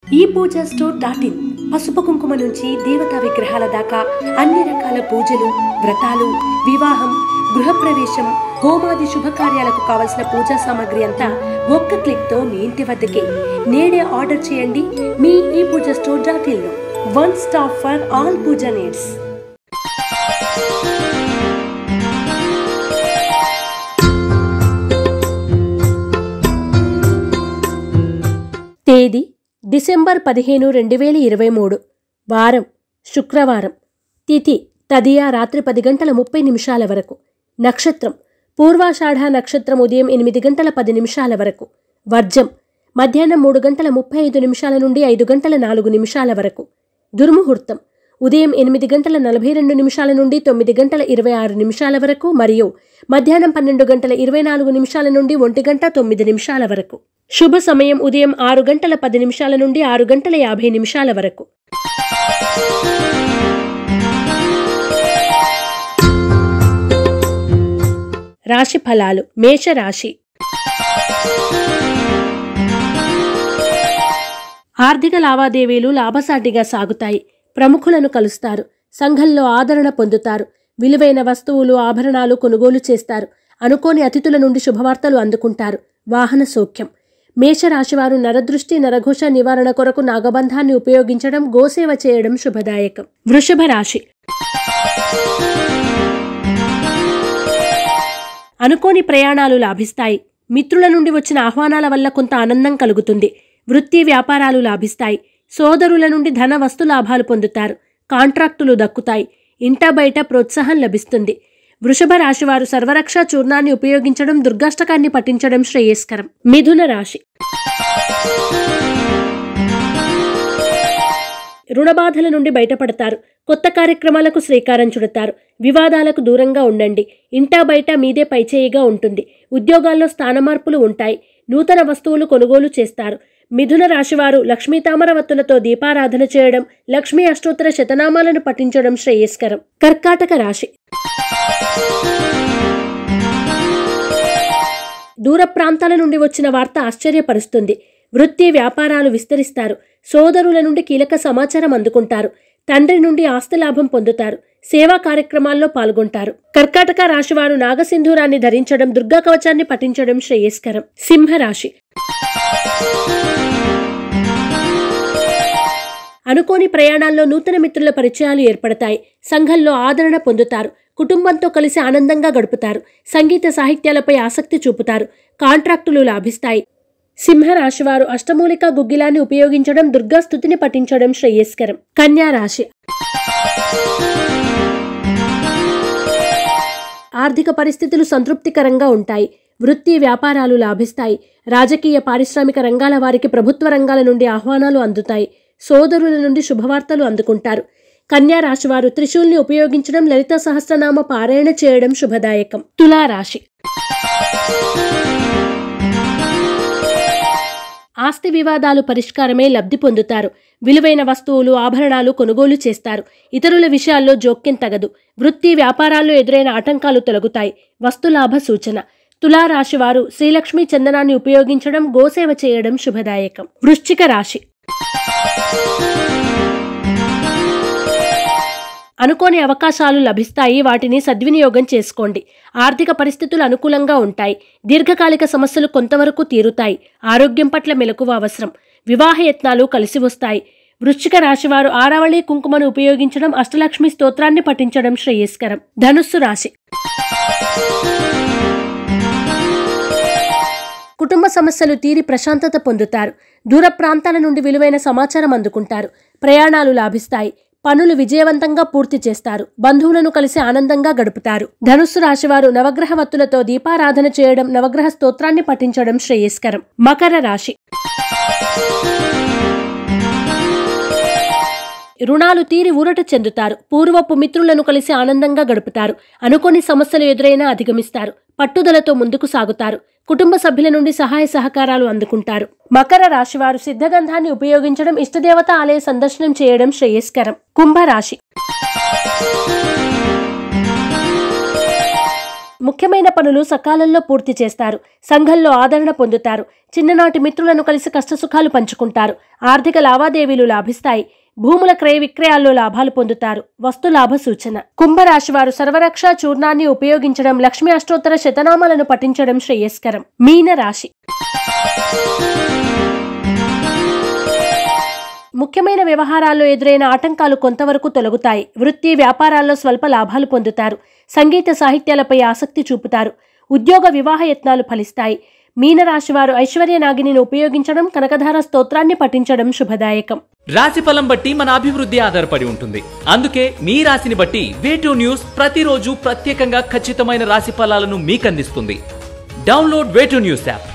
ePoojaStore.in పసుపు కుంకుమ నుంచి దేవతా విగ్రహాల దాకా అన్ని రకాల పూజలు, వ్రతాలు, వివాహం, గృహప్రవేశం, హోమాది శుభకార్యాలకు కావలసిన పూజా సామాగ్రి అంతా ఒక్క క్లిక్ తో మీ ఇంటి వద్దకే. నేడే ఆర్డర్ చేయండి మీ ePoojaStore.in లో. One stop for all puja needs. తేదీ డిసెంబర్ 15, 2023. వారం శుక్రవారం. తిథి తదియా రాత్రి 10:30 వరకు. నక్షత్రం పూర్వాషాఢ నక్షత్రం ఉదయం 8:10 వరకు. వర్జం మధ్యాహ్నం 3:35 నుండి 5:04 వరకు. దుర్ముహూర్తం ఉదయం 8:42 నుండి 9:26 వరకు మరియు మధ్యాహ్నం 12:24 నుండి 1:09 వరకు. శుభ సమయం ఉదయం 6:10 నుండి 6:50 వరకు. రాశి ఫలాలు. మేషరాశి. ఆర్థిక లావాదేవీలు లాభసాటిగా సాగుతాయి. ప్రముఖులను కలుస్తారు. సంఘంలో ఆదరణ పొందుతారు. విలువైన వస్తువులు, ఆభరణాలు కొనుగోలు చేస్తారు. అనుకోని అతిథుల నుండి శుభవార్తలు అందుకుంటారు. వాహన సౌఖ్యం. మేషరాశివారు నరదృష్టి, నరఘోష నివారణ కొరకు నాగబంధాన్ని ఉపయోగించడం, గోసేవ చేయడం శుభదాయకం. వృషభ రాశి. అనుకోని ప్రయాణాలు లాభిస్తాయి. మిత్రుల నుండి వచ్చిన ఆహ్వానాల వల్ల కొంత ఆనందం కలుగుతుంది. వృత్తి వ్యాపారాలు లాభిస్తాయి. సోదరుల నుండి ధన వస్తు లాభాలు పొందుతారు. కాంట్రాక్టులు దక్కుతాయి. ఇంట బయట ప్రోత్సాహం లభిస్తుంది. వృషభ రాశివారు సర్వరక్ష చూర్ణాన్ని ఉపయోగించడం, దుర్గాష్టకాన్ని పఠించడం శ్రేయస్కరం. మిథున రాశి. రుణబాధల నుండి బయటపడతారు. కొత్త కార్యక్రమాలకు శ్రీకారం చుడతారు. వివాదాలకు దూరంగా ఉండండి. ఇంటా బయట మీదే పైచేయిగా ఉంటుంది. ఉద్యోగాల్లో స్థానమార్పులు ఉంటాయి. నూతన వస్తువులు కొనుగోలు చేస్తారు. మిథున రాశివారు లక్ష్మీ తామరవత్తులతో దీపారాధన చేయడం, లక్ష్మీ అష్టోత్తర శతనామాలను పఠించడం శ్రేయస్కరం. కర్కాటక రాశి. దూర ప్రాంతాల నుండి వచ్చిన వార్త ఆశ్చర్యపరుస్తుంది. వృత్తి వ్యాపారాలు విస్తరిస్తారు. సోదరుల నుండి కీలక సమాచారం అందుకుంటారు. తండ్రి నుండి ఆస్తి లాభం పొందుతారు. సేవా కార్యక్రమాల్లో పాల్గొంటారు. కర్కాటక రాశివారు నాగసింధూరాన్ని ధరించడం, దుర్గా కవచాన్ని పఠించడం శ్రేయస్కరం. సింహరాశి. అనుకోని ప్రయాణాల్లో నూతన మిత్రుల పరిచయాలు ఏర్పడతాయి. సంఘంలో ఆదరణ పొందుతారు. కుటుంబంతో కలిసి ఆనందంగా గడుపుతారు. సంగీత సాహిత్యాలపై ఆసక్తి చూపుతారు. కాంట్రాక్టులు లాభిస్తాయి. సింహరాశివారు అష్టమూలిక గుగ్గిలాన్ని ఉపయోగించడం, దుర్గా స్తుతిని పఠించడం శ్రేయస్కరం. కన్యా రాశి. ఆర్థిక పరిస్థితులు సంతృప్తికరంగా ఉంటాయి. వృత్తి వ్యాపారాలు లాభిస్తాయి. రాజకీయ, పారిశ్రామిక రంగాల వారికి ప్రభుత్వ రంగాల నుండి ఆహ్వానాలు అందుతాయి. సోదరుల నుండి శుభవార్తలు అందుకుంటారు. కన్యా రాశివారు త్రిశూల్ని ఉపయోగించడం, లలిత సహస్రనామ పారాయణ చేయడం శుభదాయకం. తులారాశి. ఆస్తి వివాదాలు పరిష్కారమే లబ్ధి పొందుతారు. విలువైన వస్తువులు, ఆభరణాలు కొనుగోలు చేస్తారు. ఇతరుల విషయాల్లో జోక్యం తగదు. వృత్తి వ్యాపారాల్లో ఎదురైన ఆటంకాలు తొలగుతాయి. వస్తులాభ సూచన. తులారాశివారు శ్రీలక్ష్మీ చందనాన్ని ఉపయోగించడం, గోసేవ చేయడం శుభదాయకం. వృశ్చిక రాశి. అనుకోని అవకాశాలు లభిస్తాయి. వాటిని సద్వినియోగం చేసుకోండి. ఆర్థిక పరిస్థితులు అనుకూలంగా ఉంటాయి. దీర్ఘకాలిక సమస్యలు కొంతవరకు తీరుతాయి. ఆరోగ్యం పట్ల మెలకువ అవసరం. వివాహ యత్నాలు కలిసి వస్తాయి. వృశ్చిక రాశివారు ఆరావళి కుంకుమను ఉపయోగించడం, అష్టలక్ష్మి స్తోత్రాన్ని పఠించడం శ్రేయస్కరం. ధనుస్సు రాశి. కుటుంబ సమస్యలు తీరి ప్రశాంతత పొందుతారు. దూర ప్రాంతాల నుండి విలువైన సమాచారం అందుకుంటారు. ప్రయాణాలు లాభిస్తాయి. పనులు విజయవంతంగా పూర్తి చేస్తారు. బంధువులను కలిసి ఆనందంగా గడుపుతారు. ధనుస్సు రాశివారు నవగ్రహ వత్తులతో దీపారాధన చేయడం, నవగ్రహ స్తోత్రాన్ని పఠించడం శ్రేయస్కరం. మకర రాశి. రుణాలు తీరి ఊరట చెందుతారు. పూర్వపు మిత్రులను కలిసి ఆనందంగా గడుపుతారు. అనుకోని సమస్యలు ఎదురైనా అధిగమిస్తారు. పట్టుదలతో ముందుకు సాగుతారు. కుటుంబ సభ్యుల నుండి సహాయ సహకారాలు అందుకుంటారు. మకర రాశివారు సిద్ధగంధాన్ని ఉపయోగించడం, ఇష్టదేవత ఆలయ సందర్శనం చేయడం శ్రేయస్కరం. కుంభరాశి. ముఖ్యమైన పనులు సకాలంలో పూర్తి చేస్తారు. సంఘంలో ఆదరణ పొందుతారు. చిన్ననాటి మిత్రులను కలిసి కష్టసుఖాలు పంచుకుంటారు. ఆర్థిక లావాదేవీలు లాభిస్తాయి. భూముల క్రయ విక్రయాల్లో లాభాలు పొందుతారు. వస్తు లాభ సూచన. కుంభరాశి వారు సర్వరక్ష చూర్ణాన్ని ఉపయోగించడం, లక్ష్మీ అష్టోత్తర శతనామాలను పఠించడం శ్రేయస్కరం. మీన రాశి. ముఖ్యమైన వ్యవహారాల్లో ఎదురైన ఆటంకాలు కొంతవరకు తొలగుతాయి. వృత్తి వ్యాపారాల్లో స్వల్ప లాభాలు పొందుతారు. సంగీత సాహిత్యాలపై ఆసక్తి చూపుతారు. ఉద్యోగ వివాహ యత్నాలు ఫలిస్తాయి. మీనరాశి వారు ఐశ్వర్య నాగిని ఉపయోగించడం, కనకధార స్తోత్రాన్ని పఠించడం శుభదాయకం. రాశి ఫలం బట్టి మన అభివృద్ధి ఆధారపడి ఉంటుంది. అందుకే మీ రాశిని బట్టి వే2 న్యూస్ ప్రతిరోజు ప్రత్యేకంగా ఖచ్చితమైన రాశి ఫలాలను మీకు అందిస్తుంది. Download way two news app.